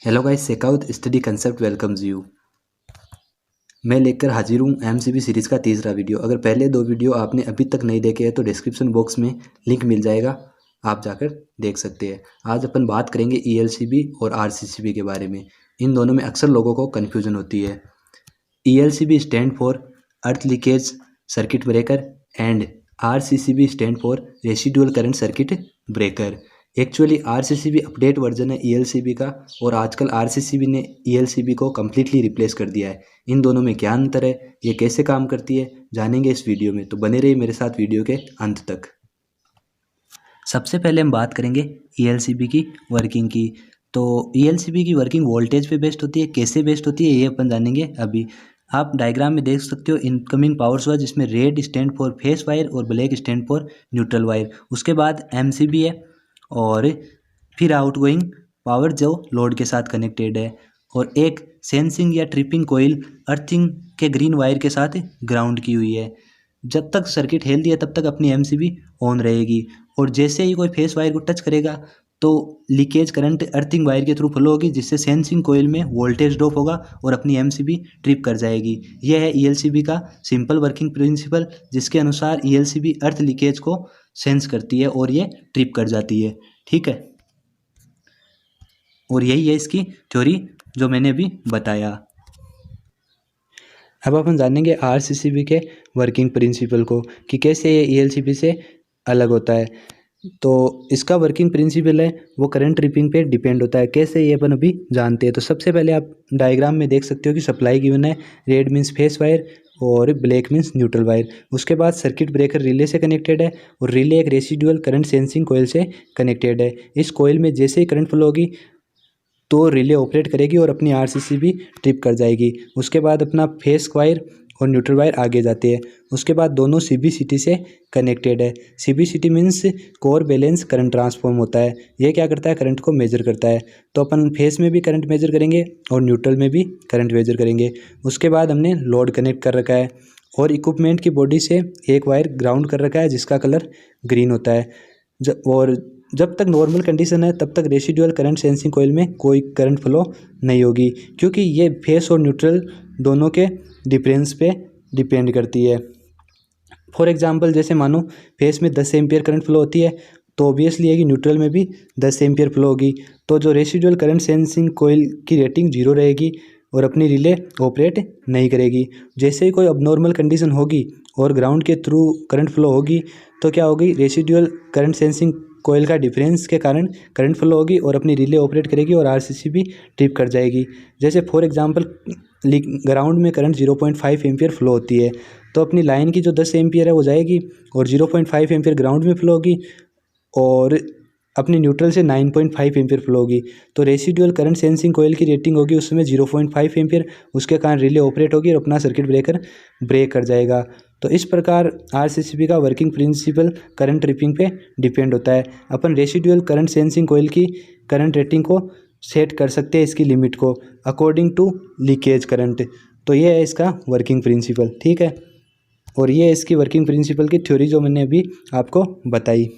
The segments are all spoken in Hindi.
Hello guys, checkout study concept welcomes you. मैं लेकर हाजिर हूँ एमसीबी सीरीज़ का तीसरा वीडियो। अगर पहले दो वीडियो आपने अभी तक नहीं देखे हैं तो डिस्क्रिप्शन बॉक्स में लिंक मिल जाएगा, आप जाकर देख सकते हैं। आज अपन बात करेंगे ईएलसीबी और आरसीसीबी के बारे में। इन दोनों में अक्सर लोगों को कन्फ्यूजन होती है। ELCB stand for earth leakage circuit breaker and RCCB stand for residual current circuit breaker. Actually RCCB update version है ईएलसीबी का, और आजकल आरसीसीबी ने ईएलसीबी को कम्प्लीटली रिप्लेस कर दिया है। इन दोनों में क्या अंतर है, ये कैसे काम करती है, जानेंगे इस वीडियो में। तो बने रहिए मेरे साथ वीडियो के अंत तक। सबसे पहले हम बात करेंगे ईएलसीबी की वर्किंग की। तो ईएलसीबी की वर्किंग वोल्टेज पे बेस्ड होती है। कैसे बेस्ड होती है ये अपन जानेंगे अभी। आप डायग्राम में देख सकते हो इनकमिंग पावर सोर्स, जिसमें red stand for phase wire और black stand for neutral wire. उसके बाद एमसीबी है, और फिर आउटगोइंग पावर जो लोड के साथ कनेक्टेड है, और एक सेंसिंग या ट्रिपिंग कोयल अर्थिंग के ग्रीन वायर के साथ ग्राउंड की हुई है। जब तक सर्किट हेल्दी है तब तक अपनी एमसीबी ऑन रहेगी, और जैसे ही कोई फेस वायर को टच करेगा तो लीकेज करंट अर्थिंग वायर के थ्रू फ्लो होगी, जिससे सेंसिंग कोयल में वोल्टेज ड्रॉप होगा और अपनी एमसीबी ट्रिप कर जाएगी। यह है ईएलसीबी का सिंपल वर्किंग प्रिंसिपल, जिसके अनुसार ईएलसीबी अर्थ लीकेज को सेंस करती है और ये ट्रिप कर जाती है। ठीक है, और यही है इसकी थ्योरी जो मैंने अभी बताया। अब अपन जानेंगे आरसीसीबी के वर्किंग प्रिंसिपल को, कि कैसे ये ईएलसीबी से अलग होता है। तो इसका वर्किंग प्रिंसिपल है वो करंट ट्रिपिंग पे डिपेंड होता है। कैसे ये अपन अभी जानते हैं। तो सबसे पहले आप डायग्राम में देख सकते हो कि सप्लाई गिवन है। रेड मीन्स फेस वायर और ब्लैक मीन्स न्यूट्रल वायर। उसके बाद सर्किट ब्रेकर रिले से कनेक्टेड है, और रिले एक रेसिडुअल करंट सेंसिंग कोयल से कनेक्टेड है। इस कोयल में जैसे ही करंट फ्लो होगी तो रिले ऑपरेट करेगी और अपनी आरसीसीबी ट्रिप कर जाएगी। उसके बाद अपना फेस वायर और न्यूट्रल वायर आगे जाते हैं। उसके बाद दोनों सीबीसीटी से कनेक्टेड है। CBCT means core balance current transform होता है। ये क्या करता है, करंट को मेजर करता है। तो अपन फेस में भी करंट मेजर करेंगे और न्यूट्रल में भी करंट मेजर करेंगे। उसके बाद हमने लोड कनेक्ट कर रखा है, और इक्विपमेंट की बॉडी से एक वायर ग्राउंड कर रखा है जिसका कलर ग्रीन होता है। जब तक नॉर्मल कंडीशन है तब तक रेसिडुअल करंट सेंसिंग कोयल में कोई करंट फ्लो नहीं होगी, क्योंकि ये फेस और न्यूट्रल दोनों के डिफरेंस पे डिपेंड करती है। फॉर एग्जांपल, जैसे मानो फेस में 10 एम्पियर करंट फ्लो होती है, तो ऑब्वियसली है कि न्यूट्रल में भी 10 एम्पियर फ्लो होगी। तो जो रेसिडुअल करंट सेंसिंग कोयल की रेटिंग 0 रहेगी और अपनी रिले ऑपरेट नहीं करेगी। जैसे ही कोई अबनॉर्मल कंडीशन होगी और ग्राउंड के थ्रू करंट फ्लो होगी तो क्या होगी, रेसिडुअल करंट सेंसिंग कोयल का डिफरेंस के कारण करंट फ्लो होगी और अपनी रिले ऑपरेट करेगी और आरसीसीबी ट्रिप कर जाएगी। जैसे फॉर एग्जांपल, ग्राउंड में करंट 0.5 एम्पियर फ्लो होती है, तो अपनी लाइन की जो 10 एम्पियर है वो जाएगी और 0.5 एम्पियर ग्राउंड में फ्लो होगी, और अपनी न्यूट्रल से 9.5 एम्पियर फ्लो होगी। तो रेसिडुअल करंट सेंसिंग कोयल की रेटिंग होगी उस समय 0.5 एम्पियर। उसके कारण रिले ऑपरेट होगी और अपना सर्किट ब्रेकर ब्रेक कर जाएगा। तो इस प्रकार आरसीसीबी का वर्किंग प्रिंसिपल करंट ट्रिपिंग पे डिपेंड होता है। अपन रेसिडुअल करंट सेंसिंग कोयल की करंट रेटिंग को सेट कर सकते हैं, इसकी लिमिट को अकॉर्डिंग टू लीकेज करंट। तो ये है इसका वर्किंग प्रिंसिपल। ठीक है, और ये है इसकी वर्किंग प्रिंसिपल की थ्योरी जो मैंने अभी आपको बताई।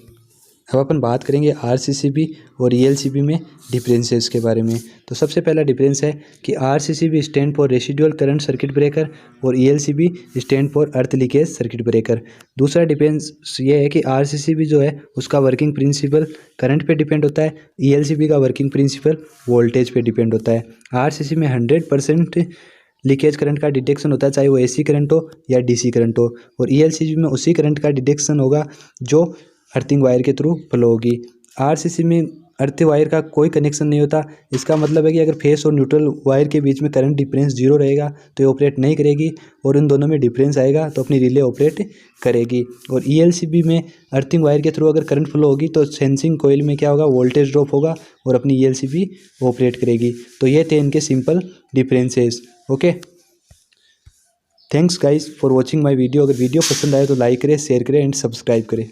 अब अपन बात करेंगे आरसीसीबी और ईएलसीबी में डिफरेंसेस के बारे में। तो सबसे पहला डिफरेंस है कि RCCB stand for residual current circuit breaker और ELCB stand for earth leakage circuit breaker. दूसरा डिफरेंस ये है कि आरसीसीबी जो है उसका वर्किंग प्रिंसिपल करंट पे डिपेंड होता है, ईएलसीबी का वर्किंग प्रिंसिपल वोल्टेज पे डिपेंड होता है। आरसीसी में 100% लीकेज करंट का डिटेक्शन होता है, चाहे वो एसी करंट हो या डीसी करंट हो, और ईएलसीबी में उसी करंट का डिटेक्शन होगा जो अर्थिंग वायर के थ्रू फ्लो होगी। आरसीसी में अर्थ वायर का कोई कनेक्शन नहीं होता। इसका मतलब है कि अगर फेस और न्यूट्रल वायर के बीच में करंट डिफरेंस 0 रहेगा तो ये ऑपरेट नहीं करेगी, और उन दोनों में डिफरेंस आएगा तो अपनी रिले ऑपरेट करेगी। और ईएलसीबी में अर्थिंग वायर के थ्रू अगर करंट फ्लो होगी तो सेंसिंग कोयल में क्या होगा, वोल्टेज ड्रॉप होगा और अपनी ईएलसीबी ऑपरेट करेगी। तो ये थे इनके simple differences. Okay, thanks guys for watching my video. अगर वीडियो पसंद आए तो लाइक करें, शेयर करें एंड सब्सक्राइब करें।